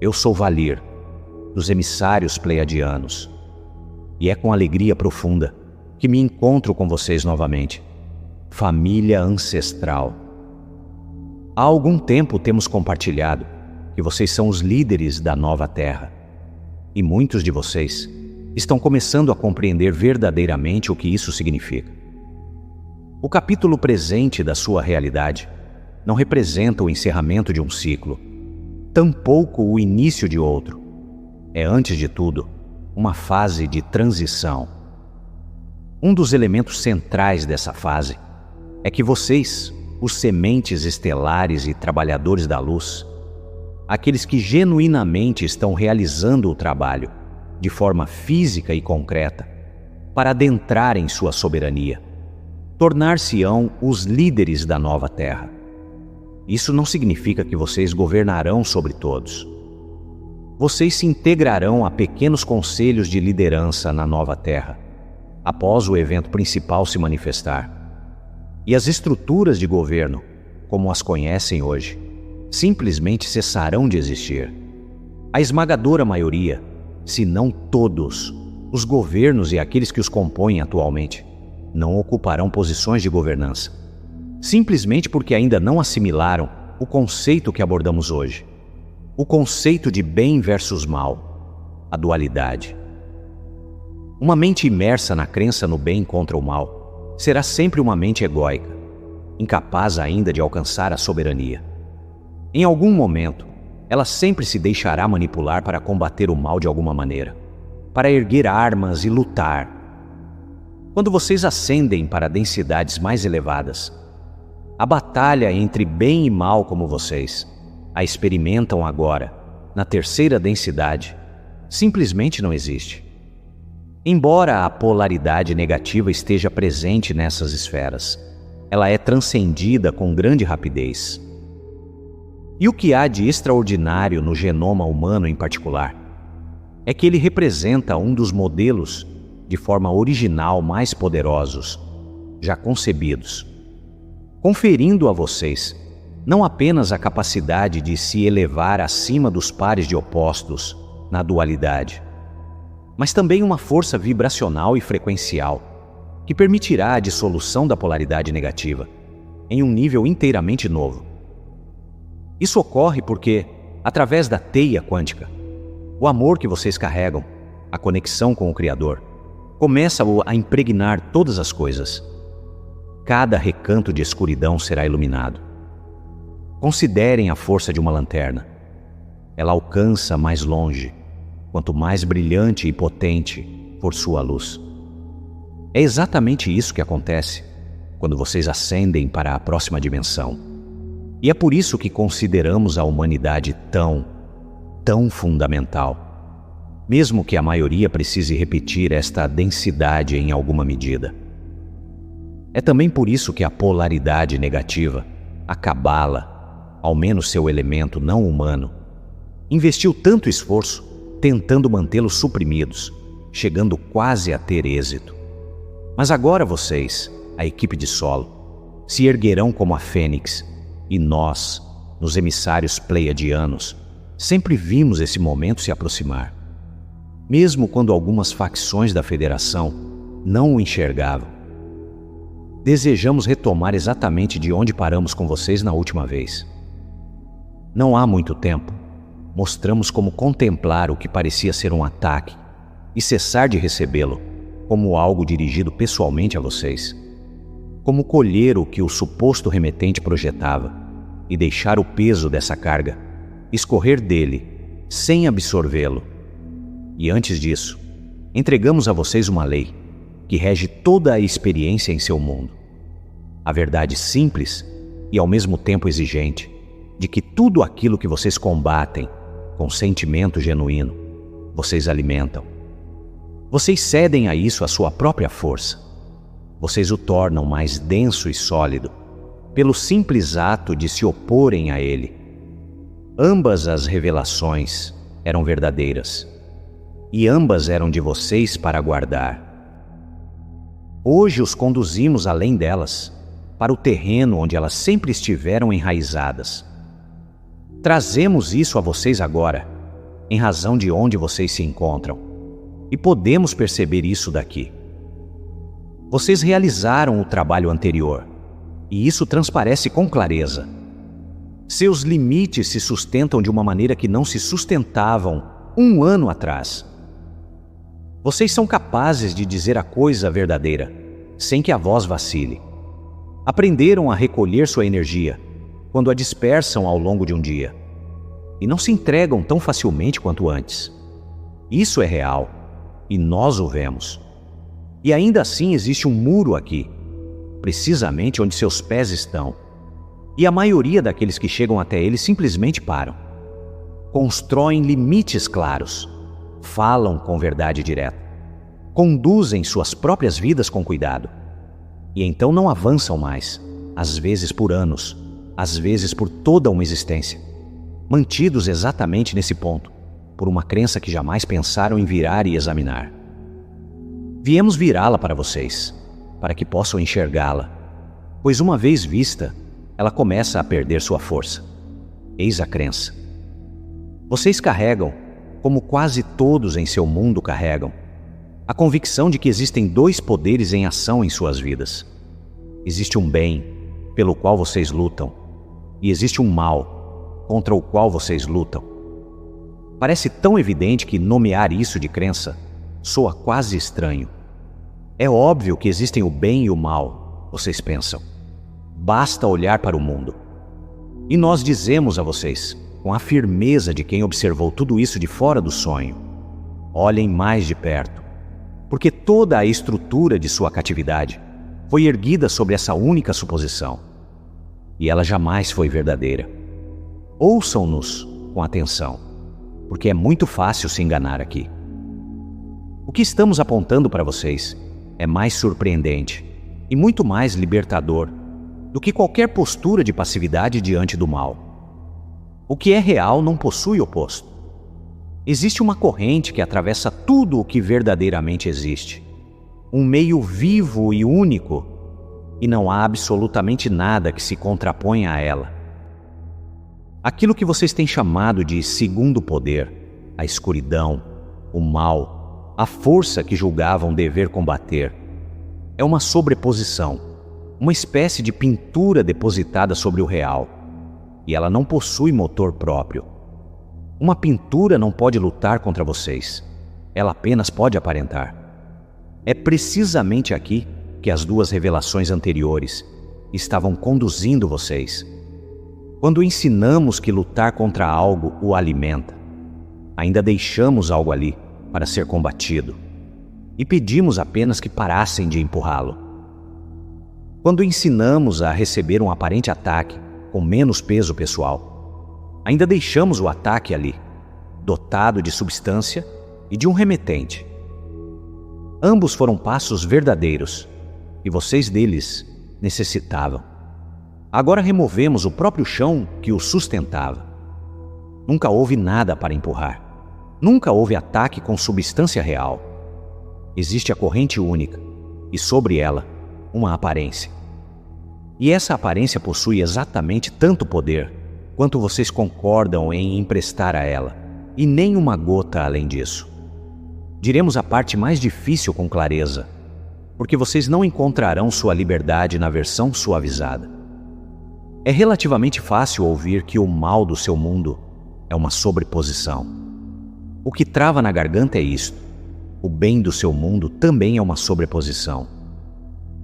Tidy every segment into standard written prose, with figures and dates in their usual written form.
Eu sou Valir, dos emissários pleiadianos, e é com alegria profunda que me encontro com vocês novamente. Família ancestral. Há algum tempo temos compartilhado que vocês são os líderes da nova Terra, e muitos de vocês estão começando a compreender verdadeiramente o que isso significa. O capítulo presente da sua realidade não representa o encerramento de um ciclo, tampouco o início de outro. É, antes de tudo, uma fase de transição. Um dos elementos centrais dessa fase é que vocês, os sementes estelares e trabalhadores da luz, aqueles que genuinamente estão realizando o trabalho de forma física e concreta para adentrarem sua soberania, tornar-se-ão os líderes da nova Terra. Isso não significa que vocês governarão sobre todos. Vocês se integrarão a pequenos conselhos de liderança na nova Terra, após o evento principal se manifestar. E as estruturas de governo, como as conhecem hoje, simplesmente cessarão de existir. A esmagadora maioria, se não todos, os governos e aqueles que os compõem atualmente, não ocuparão posições de governança, simplesmente porque ainda não assimilaram o conceito que abordamos hoje, o conceito de bem versus mal, a dualidade. Uma mente imersa na crença no bem contra o mal será sempre uma mente egóica, incapaz ainda de alcançar a soberania. Em algum momento, ela sempre se deixará manipular para combater o mal de alguma maneira, para erguer armas e lutar. Quando vocês ascendem para densidades mais elevadas, a batalha entre bem e mal como vocês a experimentam agora, na terceira densidade, simplesmente não existe. Embora a polaridade negativa esteja presente nessas esferas, ela é transcendida com grande rapidez. E o que há de extraordinário no genoma humano em particular é que ele representa um dos modelos de forma original mais poderosos, já concebidos, conferindo a vocês não apenas a capacidade de se elevar acima dos pares de opostos na dualidade, mas também uma força vibracional e frequencial que permitirá a dissolução da polaridade negativa em um nível inteiramente novo. Isso ocorre porque, através da teia quântica, o amor que vocês carregam, a conexão com o Criador, começa a impregnar todas as coisas. Cada recanto de escuridão será iluminado. Considerem a força de uma lanterna. Ela alcança mais longe, quanto mais brilhante e potente for sua luz. É exatamente isso que acontece quando vocês ascendem para a próxima dimensão. E é por isso que consideramos a humanidade tão fundamental, mesmo que a maioria precise repetir esta densidade em alguma medida. É também por isso que a polaridade negativa, a cabala, ao menos seu elemento não humano, investiu tanto esforço tentando mantê-los suprimidos, chegando quase a ter êxito. Mas agora vocês, a equipe de solo, se erguerão como a fênix, e nós, nos emissários pleiadianos, sempre vimos esse momento se aproximar. Mesmo quando algumas facções da Federação não o enxergavam. Desejamos retomar exatamente de onde paramos com vocês na última vez. Não há muito tempo, mostramos como contemplar o que parecia ser um ataque e cessar de recebê-lo como algo dirigido pessoalmente a vocês. Como colher o que o suposto remetente projetava e deixar o peso dessa carga escorrer dele sem absorvê-lo. E antes disso, entregamos a vocês uma lei que rege toda a experiência em seu mundo. A verdade simples e ao mesmo tempo exigente de que tudo aquilo que vocês combatem com sentimento genuíno, vocês alimentam. Vocês cedem a isso a sua própria força. Vocês o tornam mais denso e sólido pelo simples ato de se oporem a ele. Ambas as revelações eram verdadeiras e ambas eram de vocês para guardar. Hoje os conduzimos além delas, para o terreno onde elas sempre estiveram enraizadas. Trazemos isso a vocês agora, em razão de onde vocês se encontram, e podemos perceber isso daqui. Vocês realizaram o trabalho anterior, e isso transparece com clareza. Seus limites se sustentam de uma maneira que não se sustentavam 1 ano atrás. Vocês são capazes de dizer a coisa verdadeira, sem que a voz vacile. Aprenderam a recolher sua energia quando a dispersam ao longo de um dia, e não se entregam tão facilmente quanto antes. Isso é real, e nós o vemos. E ainda assim existe um muro aqui, precisamente onde seus pés estão, e a maioria daqueles que chegam até ele simplesmente param. Constroem limites claros, falam com verdade direta, conduzem suas próprias vidas com cuidado, e então não avançam mais, às vezes por anos, às vezes por toda uma existência, mantidos exatamente nesse ponto, por uma crença que jamais pensaram em virar e examinar. Viemos virá-la para vocês, para que possam enxergá-la, pois uma vez vista, ela começa a perder sua força. Eis a crença. Vocês carregam, como quase todos em seu mundo carregam, a convicção de que existem 2 poderes em ação em suas vidas. Existe um bem, pelo qual vocês lutam, e existe um mal, contra o qual vocês lutam. Parece tão evidente que nomear isso de crença soa quase estranho. É óbvio que existem o bem e o mal, vocês pensam. Basta olhar para o mundo. E nós dizemos a vocês, com a firmeza de quem observou tudo isso de fora do sonho: olhem mais de perto, porque toda a estrutura de sua catividade foi erguida sobre essa única suposição. E ela jamais foi verdadeira. Ouçam-nos com atenção, porque é muito fácil se enganar aqui. O que estamos apontando para vocês é mais surpreendente e muito mais libertador do que qualquer postura de passividade diante do mal. O que é real não possui oposto. Existe uma corrente que atravessa tudo o que verdadeiramente existe, um meio vivo e único, e não há absolutamente nada que se contraponha a ela. Aquilo que vocês têm chamado de segundo poder, a escuridão, o mal, a força que julgavam dever combater, é uma sobreposição, uma espécie de pintura depositada sobre o real, e ela não possui motor próprio. Uma pintura não pode lutar contra vocês, ela apenas pode aparentar. É precisamente aqui que as 2 revelações anteriores estavam conduzindo vocês. Quando ensinamos que lutar contra algo o alimenta, ainda deixamos algo ali para ser combatido, e pedimos apenas que parassem de empurrá-lo. Quando ensinamos a receber um aparente ataque com menos peso pessoal, ainda deixamos o ataque ali, dotado de substância e de um remetente. Ambos foram passos verdadeiros, e vocês deles necessitavam. Agora removemos o próprio chão que o sustentava. Nunca houve nada para empurrar. Nunca houve ataque com substância real. Existe a corrente única, e sobre ela, uma aparência. E essa aparência possui exatamente tanto poder quanto vocês concordam em emprestar a ela, e nem uma gota além disso. Diremos a parte mais difícil com clareza, porque vocês não encontrarão sua liberdade na versão suavizada. É relativamente fácil ouvir que o mal do seu mundo é uma sobreposição. O que trava na garganta é isto: o bem do seu mundo também é uma sobreposição.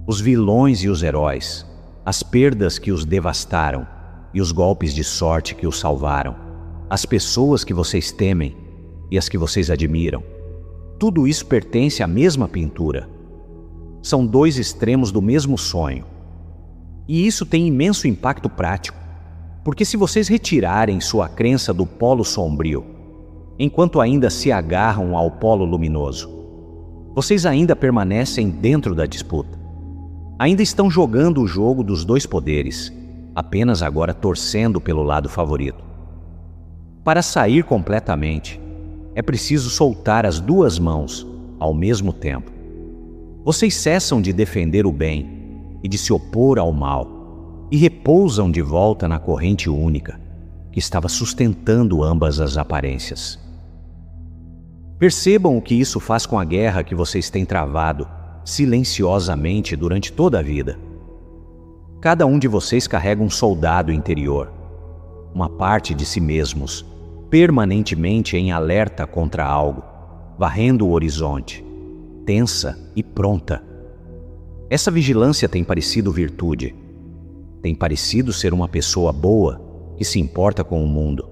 Os vilões e os heróis, as perdas que os devastaram e os golpes de sorte que os salvaram, as pessoas que vocês temem e as que vocês admiram, tudo isso pertence à mesma pintura. São 2 extremos do mesmo sonho. E isso tem imenso impacto prático, porque se vocês retirarem sua crença do polo sombrio, enquanto ainda se agarram ao polo luminoso, vocês ainda permanecem dentro da disputa. Ainda estão jogando o jogo dos 2 poderes, apenas agora torcendo pelo lado favorito. Para sair completamente, é preciso soltar as 2 mãos ao mesmo tempo. Vocês cessam de defender o bem e de se opor ao mal, e repousam de volta na corrente única que estava sustentando ambas as aparências. Percebam o que isso faz com a guerra que vocês têm travado silenciosamente durante toda a vida. Cada um de vocês carrega um soldado interior, uma parte de si mesmos, permanentemente em alerta contra algo, varrendo o horizonte, tensa e pronta. Essa vigilância tem parecido virtude, tem parecido ser uma pessoa boa que se importa com o mundo.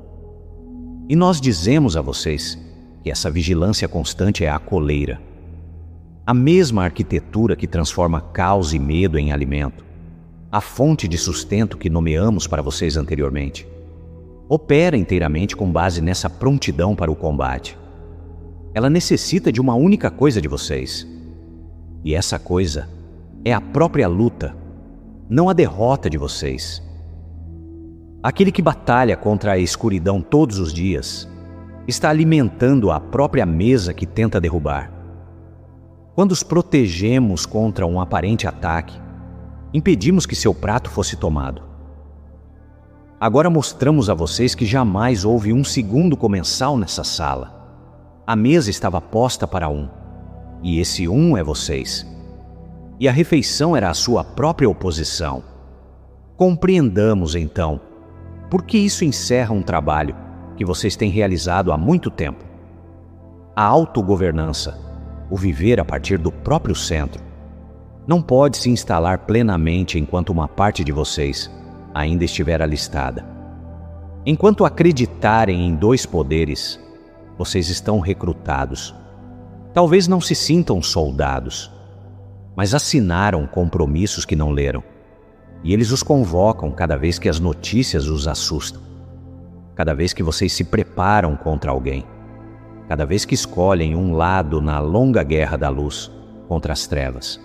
E nós dizemos a vocês que essa vigilância constante é a coleira, a mesma arquitetura que transforma caos e medo em alimento, a fonte de sustento que nomeamos para vocês anteriormente. Opera inteiramente com base nessa prontidão para o combate. Ela necessita de uma única coisa de vocês. E essa coisa é a própria luta, não a derrota de vocês. Aquele que batalha contra a escuridão todos os dias está alimentando a própria mesa que tenta derrubar. Quando os protegemos contra um aparente ataque, impedimos que seu prato fosse tomado. Agora mostramos a vocês que jamais houve um segundo comensal nessa sala. A mesa estava posta para um, e esse um é vocês. E a refeição era a sua própria oposição. Compreendamos, então, por que isso encerra um trabalho que vocês têm realizado há muito tempo. A autogovernança, o viver a partir do próprio centro, não pode se instalar plenamente enquanto uma parte de vocês ainda estiver alistada. Enquanto acreditarem em dois poderes, vocês estão recrutados. Talvez não se sintam soldados, mas assinaram compromissos que não leram, e eles os convocam cada vez que as notícias os assustam, cada vez que vocês se preparam contra alguém, cada vez que escolhem um lado na longa guerra da luz contra as trevas.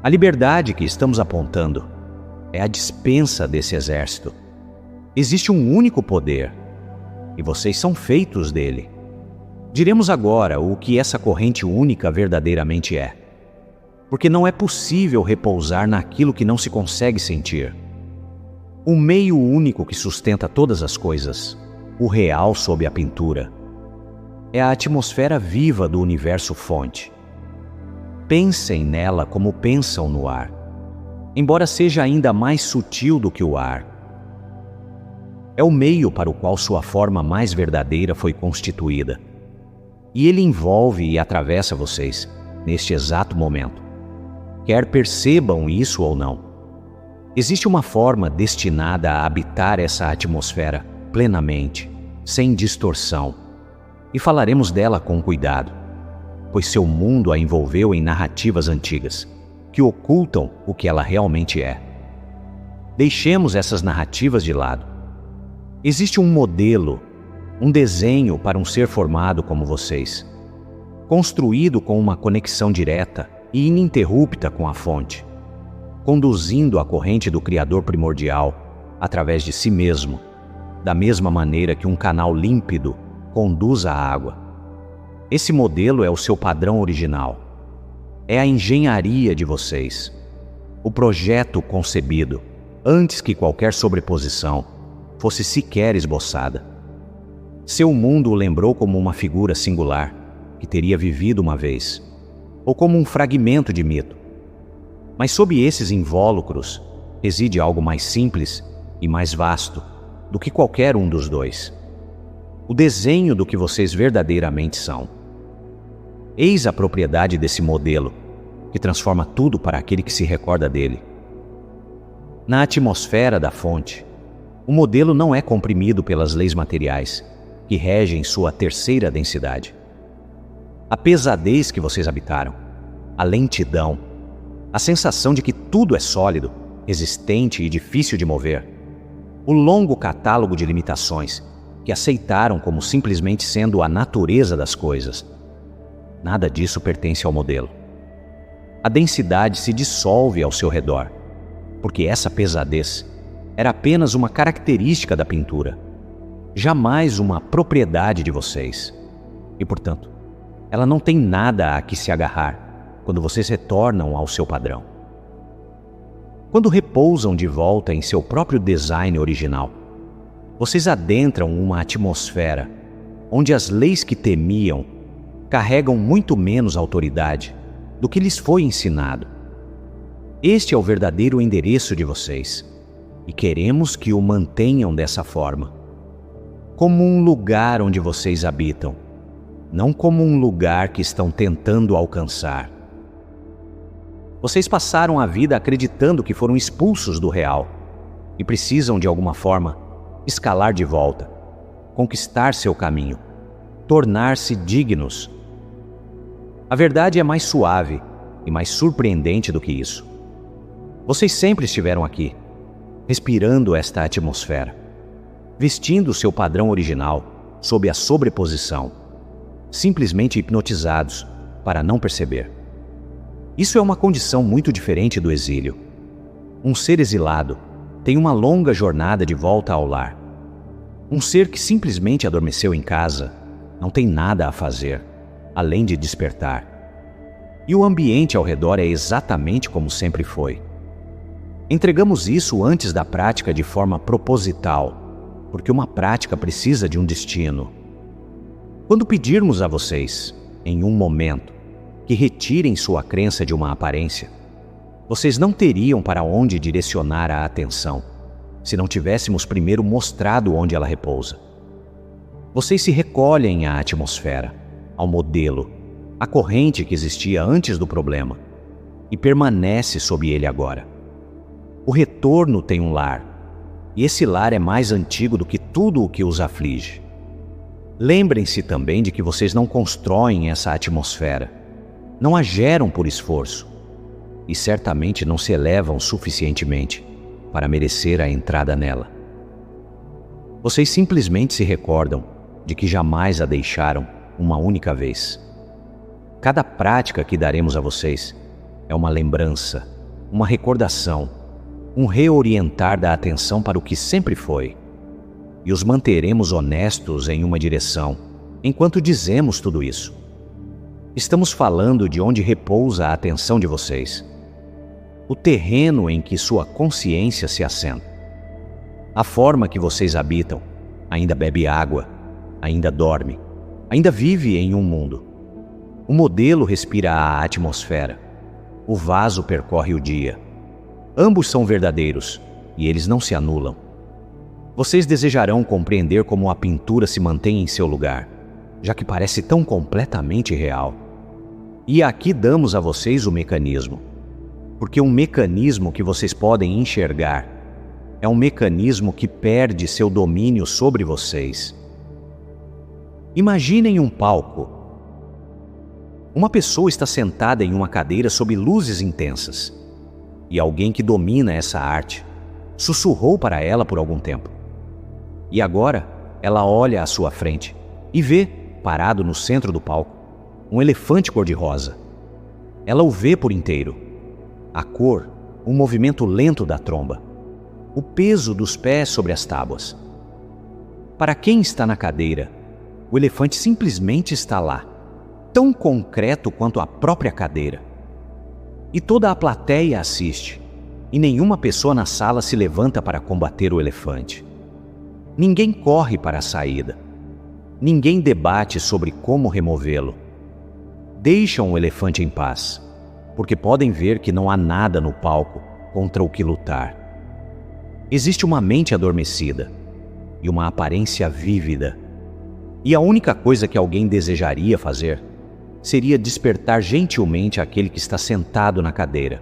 A liberdade que estamos apontando é a dispensa desse exército. Existe um único poder, e vocês são feitos dele. Diremos agora o que essa corrente única verdadeiramente é, porque não é possível repousar naquilo que não se consegue sentir. O meio único que sustenta todas as coisas, o real sob a pintura, é a atmosfera viva do universo fonte. Pensem nela como pensam no ar, embora seja ainda mais sutil do que o ar. É o meio para o qual sua forma mais verdadeira foi constituída, e ele envolve e atravessa vocês neste exato momento. Quer percebam isso ou não, existe uma forma destinada a habitar essa atmosfera plenamente, sem distorção, e falaremos dela com cuidado, pois seu mundo a envolveu em narrativas antigas, que ocultam o que ela realmente é. Deixemos essas narrativas de lado. Existe um modelo, um desenho para um ser formado como vocês, construído com uma conexão direta e ininterrupta com a fonte, conduzindo a corrente do Criador primordial através de si mesmo, da mesma maneira que um canal límpido conduz a água. Esse modelo é o seu padrão original. É a engenharia de vocês, o projeto concebido antes que qualquer sobreposição fosse sequer esboçada. Seu mundo o lembrou como uma figura singular que teria vivido uma vez, ou como um fragmento de mito. Mas sob esses invólucros reside algo mais simples e mais vasto do que qualquer um dos dois. O desenho do que vocês verdadeiramente são. Eis a propriedade desse modelo, que transforma tudo para aquele que se recorda dele. Na atmosfera da fonte, o modelo não é comprimido pelas leis materiais, que regem sua terceira densidade. A pesadez que vocês habitaram, a lentidão, a sensação de que tudo é sólido, resistente e difícil de mover, o longo catálogo de limitações que aceitaram como simplesmente sendo a natureza das coisas. Nada disso pertence ao modelo. A densidade se dissolve ao seu redor, porque essa pesadez era apenas uma característica da pintura, jamais uma propriedade de vocês. E, portanto, ela não tem nada a que se agarrar quando vocês retornam ao seu padrão. Quando repousam de volta em seu próprio design original, vocês adentram uma atmosfera onde as leis que temiam carregam muito menos autoridade do que lhes foi ensinado. Este é o verdadeiro endereço de vocês, e queremos que o mantenham dessa forma, como um lugar onde vocês habitam, não como um lugar que estão tentando alcançar. Vocês passaram a vida acreditando que foram expulsos do real e precisam, de alguma forma, escalar de volta, conquistar seu caminho, tornar-se dignos. A verdade é mais suave e mais surpreendente do que isso. Vocês sempre estiveram aqui, respirando esta atmosfera, vestindo seu padrão original sob a sobreposição, simplesmente hipnotizados para não perceber. Isso é uma condição muito diferente do exílio. Um ser exilado tem uma longa jornada de volta ao lar. Um ser que simplesmente adormeceu em casa não tem nada a fazer, além de despertar. E o ambiente ao redor é exatamente como sempre foi. Entregamos isso antes da prática de forma proposital, porque uma prática precisa de um destino. Quando pedirmos a vocês, em um momento, que retirem sua crença de uma aparência, vocês não teriam para onde direcionar a atenção, se não tivéssemos primeiro mostrado onde ela repousa. Vocês se recolhem à atmosfera, ao modelo, à corrente que existia antes do problema, e permanece sob ele agora. O retorno tem um lar, e esse lar é mais antigo do que tudo o que os aflige. Lembrem-se também de que vocês não constroem essa atmosfera, não a geram por esforço, e certamente não se elevam suficientemente para merecer a entrada nela. Vocês simplesmente se recordam de que jamais a deixaram uma única vez. Cada prática que daremos a vocês é uma lembrança, uma recordação, um reorientar da atenção para o que sempre foi. E os manteremos honestos em uma direção, enquanto dizemos tudo isso. Estamos falando de onde repousa a atenção de vocês, o terreno em que sua consciência se assenta. A forma que vocês habitam ainda bebe água, ainda dorme, ainda vive em um mundo. O modelo respira a atmosfera, o vaso percorre o dia. Ambos são verdadeiros e eles não se anulam. Vocês desejarão compreender como a pintura se mantém em seu lugar, já que parece tão completamente real. E aqui damos a vocês o mecanismo, porque um mecanismo que vocês podem enxergar é um mecanismo que perde seu domínio sobre vocês. Imaginem um palco. Uma pessoa está sentada em uma cadeira sob luzes intensas, e alguém que domina essa arte sussurrou para ela por algum tempo. E agora ela olha à sua frente e vê, parado no centro do palco, um elefante cor-de-rosa. Ela o vê por inteiro. A cor, o movimento lento da tromba, o peso dos pés sobre as tábuas. Para quem está na cadeira, o elefante simplesmente está lá, tão concreto quanto a própria cadeira. E toda a plateia assiste, e nenhuma pessoa na sala se levanta para combater o elefante. Ninguém corre para a saída. Ninguém debate sobre como removê-lo. Deixam o elefante em paz, porque podem ver que não há nada no palco contra o que lutar. Existe uma mente adormecida e uma aparência vívida. E a única coisa que alguém desejaria fazer seria despertar gentilmente aquele que está sentado na cadeira.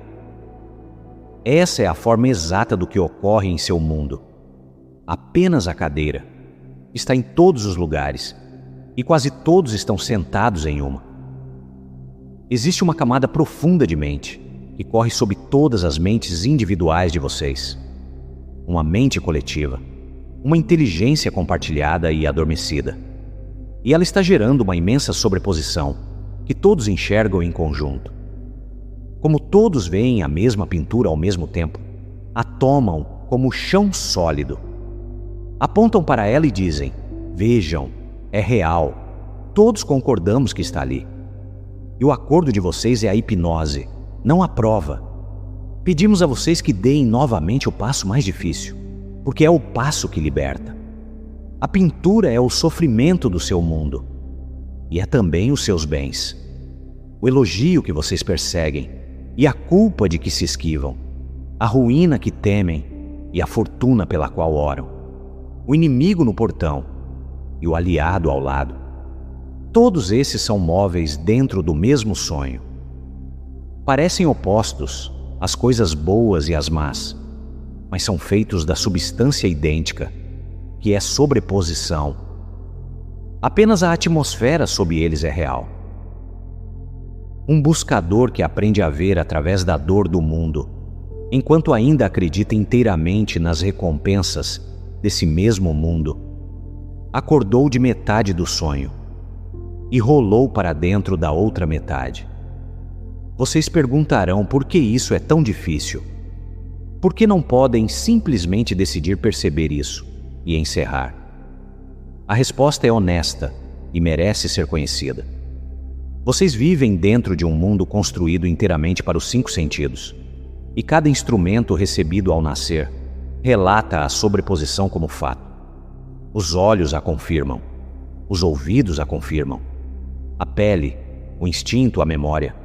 Essa é a forma exata do que ocorre em seu mundo. Apenas a cadeira está em todos os lugares e quase todos estão sentados em uma. Existe uma camada profunda de mente que corre sob todas as mentes individuais de vocês. Uma mente coletiva, uma inteligência compartilhada e adormecida. E ela está gerando uma imensa sobreposição que todos enxergam em conjunto. Como todos veem a mesma pintura ao mesmo tempo, a tomam como chão sólido. Apontam para ela e dizem: vejam, é real. Todos concordamos que está ali. E o acordo de vocês é a hipnose, não a prova. Pedimos a vocês que deem novamente o passo mais difícil, porque é o passo que liberta. A pintura é o sofrimento do seu mundo. e é também os seus bens, o elogio que vocês perseguem e a culpa de que se esquivam, a ruína que temem e a fortuna pela qual oram, o inimigo no portão e o aliado ao lado. Todos esses são móveis dentro do mesmo sonho. Parecem opostos, as coisas boas e as más, mas são feitos da substância idêntica, que é sobreposição. Apenas a atmosfera sob eles é real. Um buscador que aprende a ver através da dor do mundo, enquanto ainda acredita inteiramente nas recompensas desse mesmo mundo, acordou de metade do sonho e rolou para dentro da outra metade. Vocês perguntarão por que isso é tão difícil? Por que não podem simplesmente decidir perceber isso e encerrar? A resposta é honesta e merece ser conhecida. Vocês vivem dentro de um mundo construído inteiramente para os 5 sentidos, e cada instrumento recebido ao nascer relata a sobreposição como fato. Os olhos a confirmam, os ouvidos a confirmam, a pele, o instinto, a memória.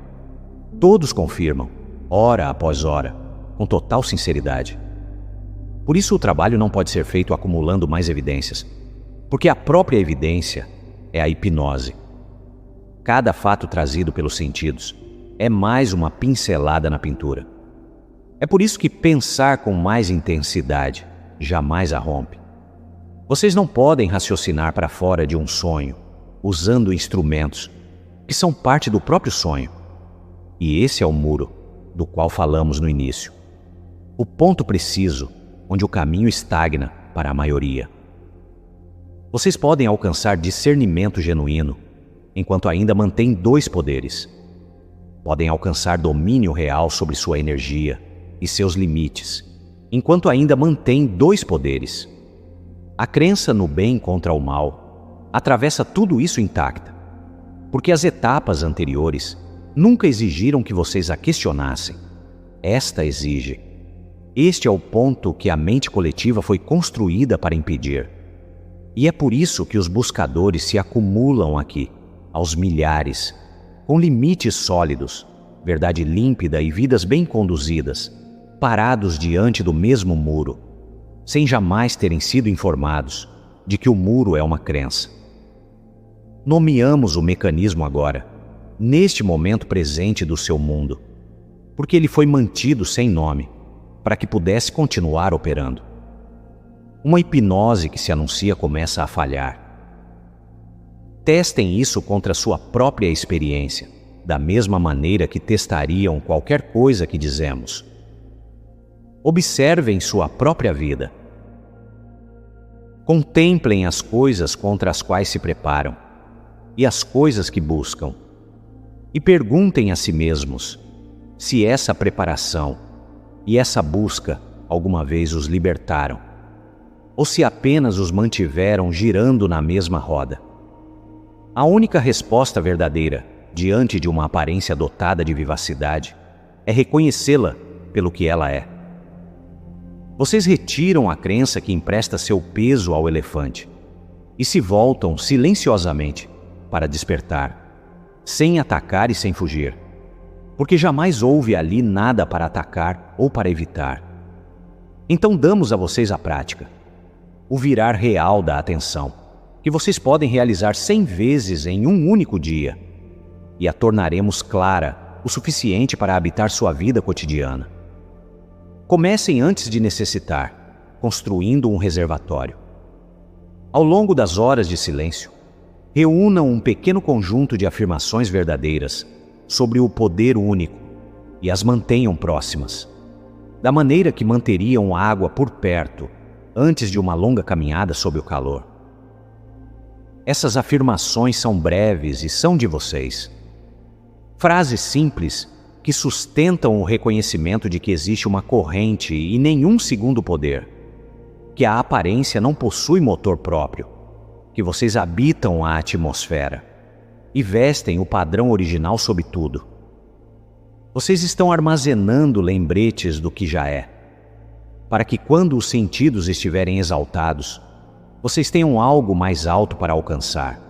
Todos confirmam, hora após hora, com total sinceridade. Por isso o trabalho não pode ser feito acumulando mais evidências, porque a própria evidência é a hipnose. Cada fato trazido pelos sentidos é mais uma pincelada na pintura. É por isso que pensar com mais intensidade jamais a rompe. Vocês não podem raciocinar para fora de um sonho, usando instrumentos que são parte do próprio sonho. E esse é o muro do qual falamos no início. O ponto preciso onde o caminho estagna para a maioria. Vocês podem alcançar discernimento genuíno enquanto ainda mantêm 2 poderes. Podem alcançar domínio real sobre sua energia e seus limites, enquanto ainda mantém 2 poderes. A crença no bem contra o mal atravessa tudo isso intacta, porque as etapas anteriores nunca exigiram que vocês a questionassem. Esta exige. Este é o ponto que a mente coletiva foi construída para impedir. E é por isso que os buscadores se acumulam aqui, aos milhares, com limites sólidos, verdade límpida e vidas bem conduzidas, parados diante do mesmo muro, sem jamais terem sido informados de que o muro é uma crença. Nomeamos o mecanismo agora, neste momento presente do seu mundo, porque ele foi mantido sem nome, para que pudesse continuar operando. Uma hipnose que se anuncia começa a falhar. Testem isso contra sua própria experiência, da mesma maneira que testariam qualquer coisa que dizemos. Observem sua própria vida. Contemplem as coisas contra as quais se preparam e as coisas que buscam. E perguntem a si mesmos se essa preparação e essa busca alguma vez os libertaram, ou se apenas os mantiveram girando na mesma roda. A única resposta verdadeira diante de uma aparência dotada de vivacidade é reconhecê-la pelo que ela é. Vocês retiram a crença que empresta seu peso ao elefante e se voltam silenciosamente para despertar, sem atacar e sem fugir, porque jamais houve ali nada para atacar ou para evitar. Então damos a vocês a prática, o virar real da atenção, que vocês podem realizar 100 vezes em um único dia, e a tornaremos clara o suficiente para habitar sua vida cotidiana. Comecem antes de necessitar, construindo um reservatório. Ao longo das horas de silêncio, reúnam um pequeno conjunto de afirmações verdadeiras sobre o poder único e as mantenham próximas, da maneira que manteriam a água por perto antes de uma longa caminhada sob o calor. Essas afirmações são breves e são de vocês. Frases simples que sustentam o reconhecimento de que existe uma corrente e nenhum segundo poder, que a aparência não possui motor próprio, que vocês habitam a atmosfera e vestem o padrão original sobre tudo. Vocês estão armazenando lembretes do que já é, para que quando os sentidos estiverem exaltados, vocês tenham algo mais alto para alcançar.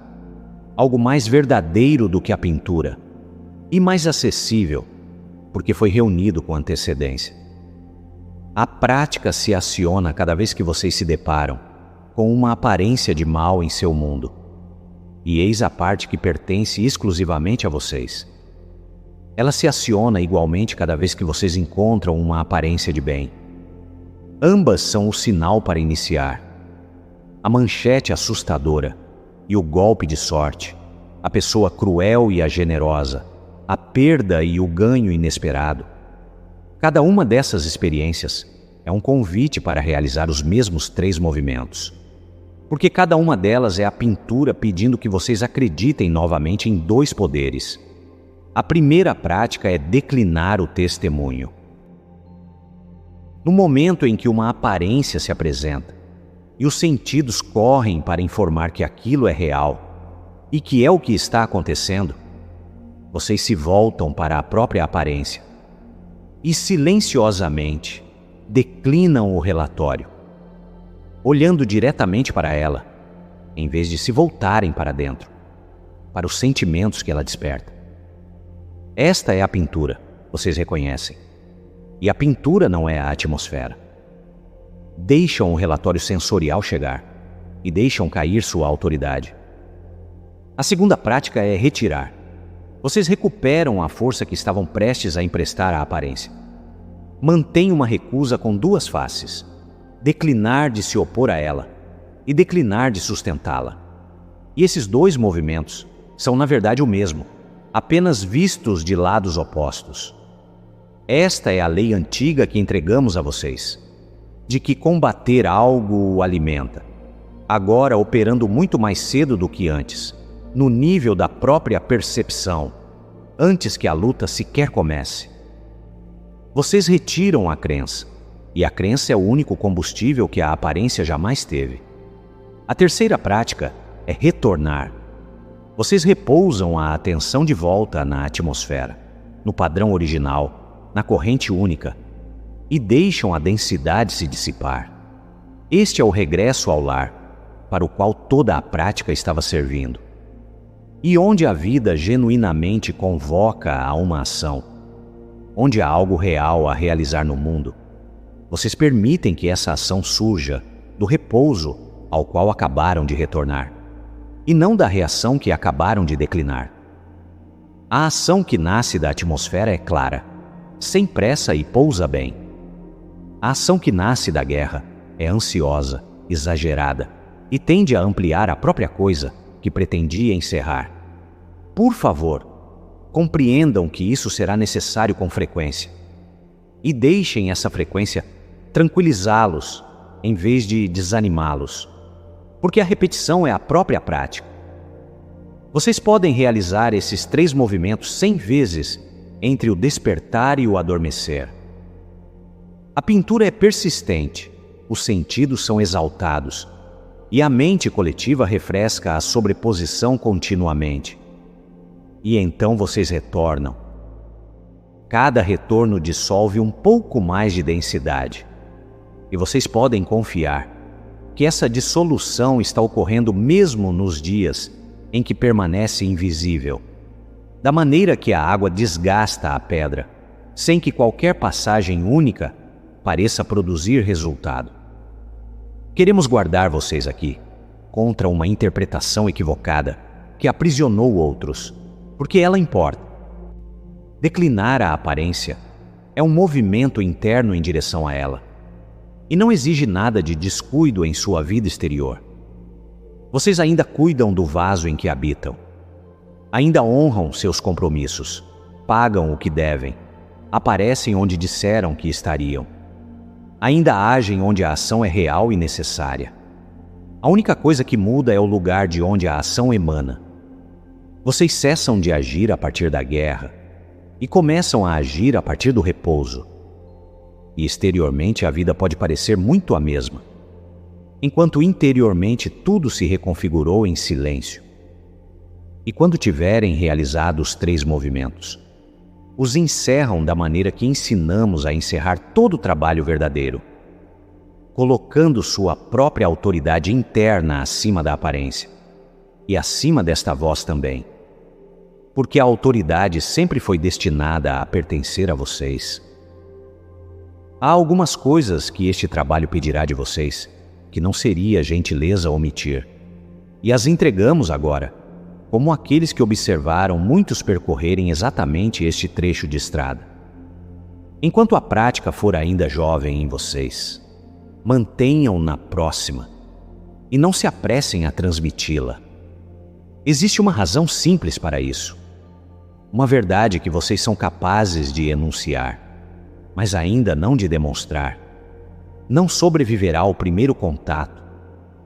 algo mais verdadeiro do que a pintura e mais acessível, porque foi reunido com antecedência. A prática se aciona cada vez que vocês se deparam com uma aparência de mal em seu mundo. E eis a parte que pertence exclusivamente a vocês. Ela se aciona igualmente cada vez que vocês encontram uma aparência de bem. Ambas são o sinal para iniciar. A manchete assustadora e o golpe de sorte, a pessoa cruel e a generosa, a perda e o ganho inesperado. Cada uma dessas experiências é um convite para realizar os mesmos 3 movimentos. Porque cada uma delas é a pintura pedindo que vocês acreditem novamente em 2 poderes. A primeira prática é declinar o testemunho. No momento em que uma aparência se apresenta e os sentidos correm para informar que aquilo é real e que é o que está acontecendo, vocês se voltam para a própria aparência e silenciosamente declinam o relatório, olhando diretamente para ela, em vez de se voltarem para dentro, para os sentimentos que ela desperta. Esta é a pintura, vocês reconhecem. E a pintura não é a atmosfera. Deixam o relatório sensorial chegar e deixam cair sua autoridade. A segunda prática é retirar. Vocês recuperam a força que estavam prestes a emprestar à aparência. Mantém uma recusa com 2 faces: declinar de se opor a ela e declinar de sustentá-la. E esses 2 movimentos são na verdade o mesmo, apenas vistos de lados opostos. Esta é a lei antiga que entregamos a vocês, de que combater algo o alimenta, agora operando muito mais cedo do que antes, no nível da própria percepção, antes que a luta sequer comece. Vocês retiram a crença, e a crença é o único combustível que a aparência jamais teve. A terceira prática é retornar. Vocês repousam a atenção de volta na atmosfera, no padrão original, na corrente única, e deixam a densidade se dissipar. Este é o regresso ao lar, para o qual toda a prática estava servindo. E onde a vida genuinamente convoca a uma ação, onde há algo real a realizar no mundo, vocês permitem que essa ação surja do repouso ao qual acabaram de retornar, e não da reação que acabaram de declinar. A ação que nasce da atmosfera é clara, sem pressa e pousa bem. A ação que nasce da guerra é ansiosa, exagerada, e tende a ampliar a própria coisa que pretendia encerrar. Por favor, compreendam que isso será necessário com frequência, e deixem essa frequência tranquilizá-los em vez de desanimá-los, porque a repetição é a própria prática. Vocês podem realizar esses 3 movimentos 100 vezes entre o despertar e o adormecer. A pintura é persistente, os sentidos são exaltados, e a mente coletiva refresca a sobreposição continuamente. E então vocês retornam. Cada retorno dissolve um pouco mais de densidade. E vocês podem confiar que essa dissolução está ocorrendo mesmo nos dias em que permanece invisível, da maneira que a água desgasta a pedra, sem que qualquer passagem única pareça produzir resultado. Queremos guardar vocês aqui contra uma interpretação equivocada que aprisionou outros, porque ela importa. Declinar a aparência é um movimento interno em direção a ela, e não exige nada de descuido em sua vida exterior. Vocês ainda cuidam do vaso em que habitam, ainda honram seus compromissos, pagam o que devem, aparecem onde disseram que estariam, ainda agem onde a ação é real e necessária. A única coisa que muda é o lugar de onde a ação emana. Vocês cessam de agir a partir da guerra e começam a agir a partir do repouso. E exteriormente a vida pode parecer muito a mesma, enquanto interiormente tudo se reconfigurou em silêncio. E quando tiverem realizado os 3 movimentos, os encerram da maneira que ensinamos a encerrar todo o trabalho verdadeiro, colocando sua própria autoridade interna acima da aparência. e acima desta voz também, porque a autoridade sempre foi destinada a pertencer a vocês. Há algumas coisas que este trabalho pedirá de vocês, que não seria gentileza omitir, e as entregamos agora, como aqueles que observaram muitos percorrerem exatamente este trecho de estrada. Enquanto a prática for ainda jovem em vocês, mantenham-na próxima e não se apressem a transmiti-la. Existe uma razão simples para isso. Uma verdade que vocês são capazes de enunciar, mas ainda não de demonstrar. Não sobreviverá ao primeiro contato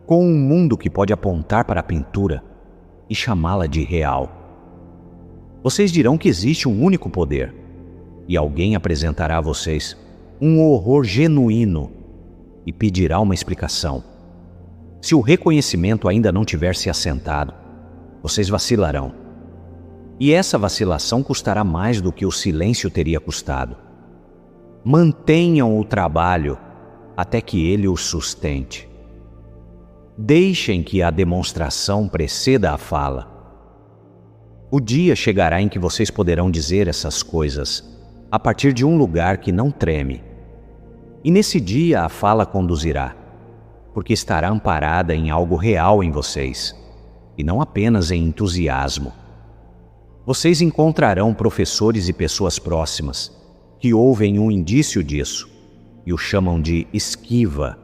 com um mundo que pode apontar para a pintura e chamá-la de real. Vocês dirão que existe um único poder, e alguém apresentará a vocês um horror genuíno e pedirá uma explicação. Se o reconhecimento ainda não tiver se assentado, vocês vacilarão. E essa vacilação custará mais do que o silêncio teria custado. Mantenham o trabalho até que ele os sustente. Deixem que a demonstração preceda a fala. O dia chegará em que vocês poderão dizer essas coisas a partir de um lugar que não treme. E nesse dia a fala conduzirá, porque estará amparada em algo real em vocês, e não apenas em entusiasmo. Vocês encontrarão professores e pessoas próximas que ouvem um indício disso e o chamam de esquiva,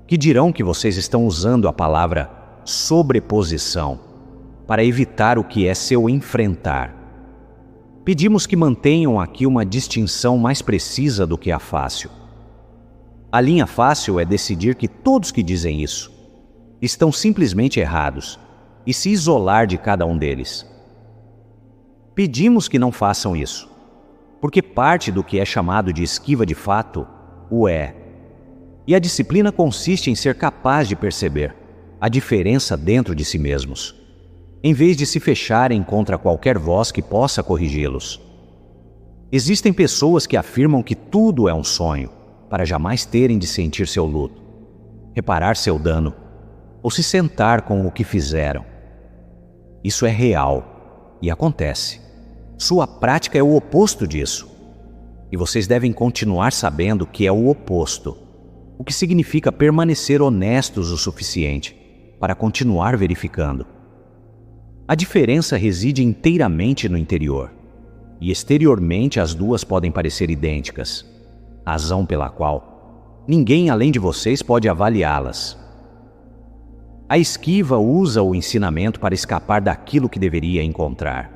que dirão que vocês estão usando a palavra sobreposição para evitar o que é seu enfrentar. Pedimos que mantenham aqui uma distinção mais precisa do que a fácil. A linha fácil é decidir que todos que dizem isso estão simplesmente errados e se isolar de cada um deles. Pedimos que não façam isso, porque parte do que é chamado de esquiva de fato o é. E a disciplina consiste em ser capaz de perceber a diferença dentro de si mesmos, em vez de se fecharem contra qualquer voz que possa corrigi-los. Existem pessoas que afirmam que tudo é um sonho, para jamais terem de sentir seu luto, reparar seu dano, ou se sentar com o que fizeram. Isso é real e acontece. Sua prática é o oposto disso. E vocês devem continuar sabendo que é o oposto, o que significa permanecer honestos o suficiente para continuar verificando. A diferença reside inteiramente no interior, e exteriormente as duas podem parecer idênticas, razão pela qual ninguém além de vocês pode avaliá-las. A esquiva usa o ensinamento para escapar daquilo que deveria encontrar.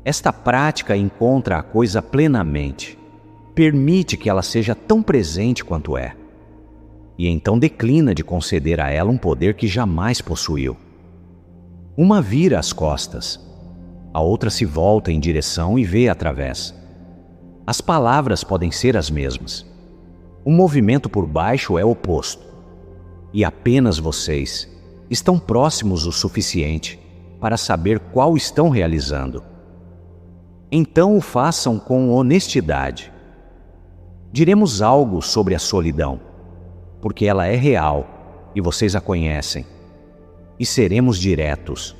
Esta prática encontra a coisa plenamente, permite que ela seja tão presente quanto é, e então declina de conceder a ela um poder que jamais possuiu. Uma vira as costas, a outra se volta em direção e vê através. As palavras podem ser as mesmas. O movimento por baixo é oposto, e apenas vocês estão próximos o suficiente para saber qual estão realizando. Então o façam com honestidade. Diremos algo sobre a solidão, porque ela é real e vocês a conhecem. E seremos diretos.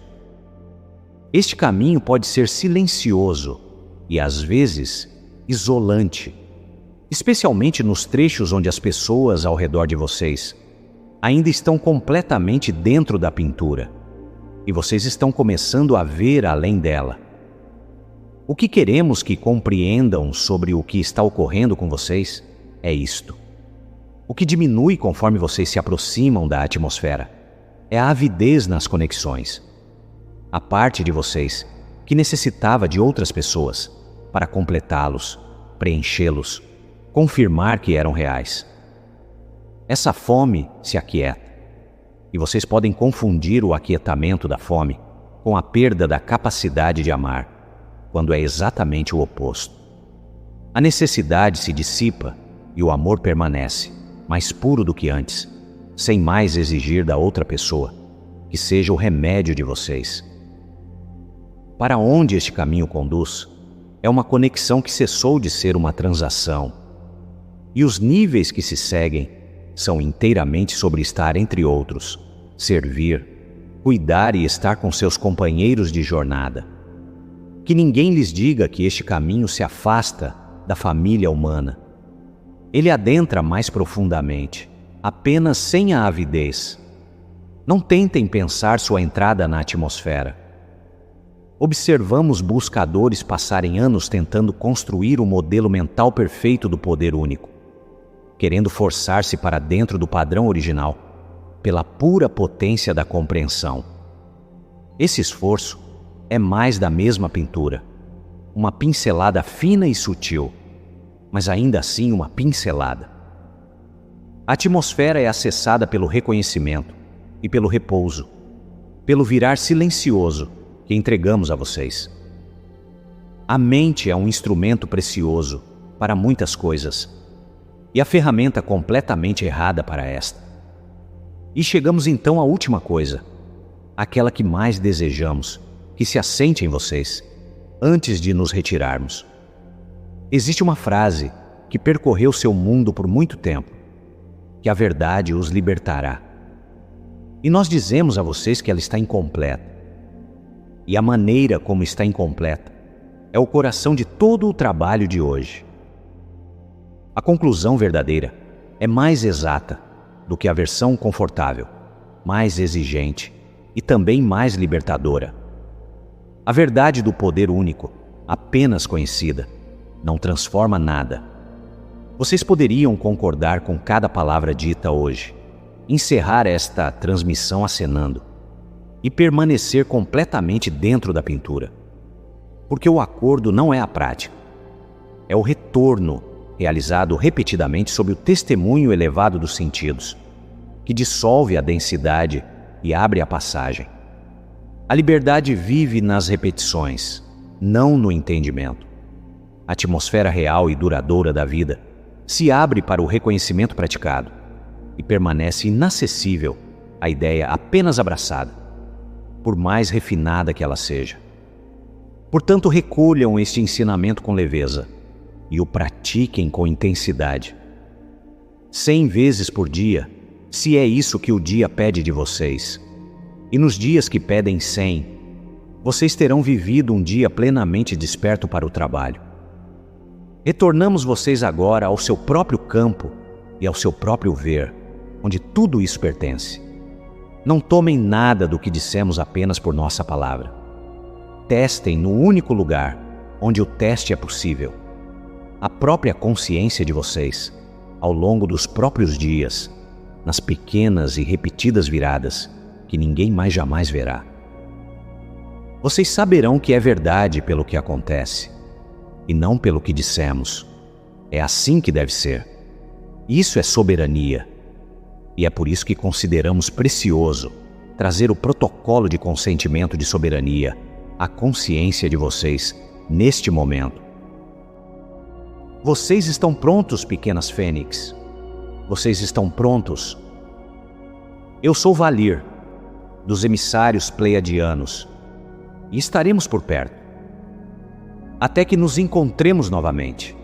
Este caminho pode ser silencioso e, às vezes, isolante, especialmente nos trechos onde as pessoas ao redor de vocês ainda estão completamente dentro da pintura e vocês estão começando a ver além dela. O que queremos que compreendam sobre o que está ocorrendo com vocês é isto. O que diminui conforme vocês se aproximam da atmosfera é a avidez nas conexões. A parte de vocês que necessitava de outras pessoas para completá-los, preenchê-los, confirmar que eram reais. Essa fome se aquieta, e vocês podem confundir o aquietamento da fome com a perda da capacidade de amar, quando é exatamente o oposto. A necessidade se dissipa e o amor permanece, mais puro do que antes, sem mais exigir da outra pessoa que seja o remédio de vocês. Para onde este caminho conduz é uma conexão que cessou de ser uma transação, e os níveis que se seguem são inteiramente sobre estar entre outros, servir, cuidar e estar com seus companheiros de jornada. Que ninguém lhes diga que este caminho se afasta da família humana. Ele adentra mais profundamente, apenas sem a avidez. Não tentem pensar sua entrada na atmosfera. Observamos buscadores passarem anos tentando construir o modelo mental perfeito do poder único, querendo forçar-se para dentro do padrão original, pela pura potência da compreensão. Esse esforço é mais da mesma pintura, uma pincelada fina e sutil, mas ainda assim uma pincelada. A atmosfera é acessada pelo reconhecimento e pelo repouso, pelo virar silencioso que entregamos a vocês. A mente é um instrumento precioso para muitas coisas e a ferramenta completamente errada para esta. E chegamos então à última coisa, aquela que mais desejamos, que se assente em vocês, antes de nos retirarmos. Existe uma frase que percorreu seu mundo por muito tempo, que a verdade os libertará. E nós dizemos a vocês que ela está incompleta. E a maneira como está incompleta é o coração de todo o trabalho de hoje. A conclusão verdadeira é mais exata do que a versão confortável, mais exigente e também mais libertadora. A verdade do poder único, apenas conhecida, não transforma nada. Vocês poderiam concordar com cada palavra dita hoje, encerrar esta transmissão acenando e permanecer completamente dentro da pintura. Porque o acordo não é a prática, é o retorno realizado repetidamente sob o testemunho elevado dos sentidos, que dissolve a densidade e abre a passagem. A liberdade vive nas repetições, não no entendimento. A atmosfera real e duradoura da vida se abre para o reconhecimento praticado e permanece inacessível à ideia apenas abraçada, por mais refinada que ela seja. Portanto, recolham este ensinamento com leveza e o pratiquem com intensidade. 100 vezes por dia, se é isso que o dia pede de vocês. E nos dias que pedem 100, vocês terão vivido um dia plenamente desperto para o trabalho. Retornamos vocês agora ao seu próprio campo e ao seu próprio ver, onde tudo isso pertence. Não tomem nada do que dissemos apenas por nossa palavra. Testem no único lugar onde o teste é possível, a própria consciência de vocês, ao longo dos próprios dias, nas pequenas e repetidas viradas que ninguém mais jamais verá. Vocês saberão que é verdade pelo que acontece, e não pelo que dissemos. É assim que deve ser. Isso é soberania, e é por isso que consideramos precioso trazer o protocolo de consentimento de soberania à consciência de vocês neste momento. Vocês estão prontos, pequenas fênix? Vocês estão prontos? Eu sou Valir, dos emissários pleiadianos, e estaremos por perto, até que nos encontremos novamente.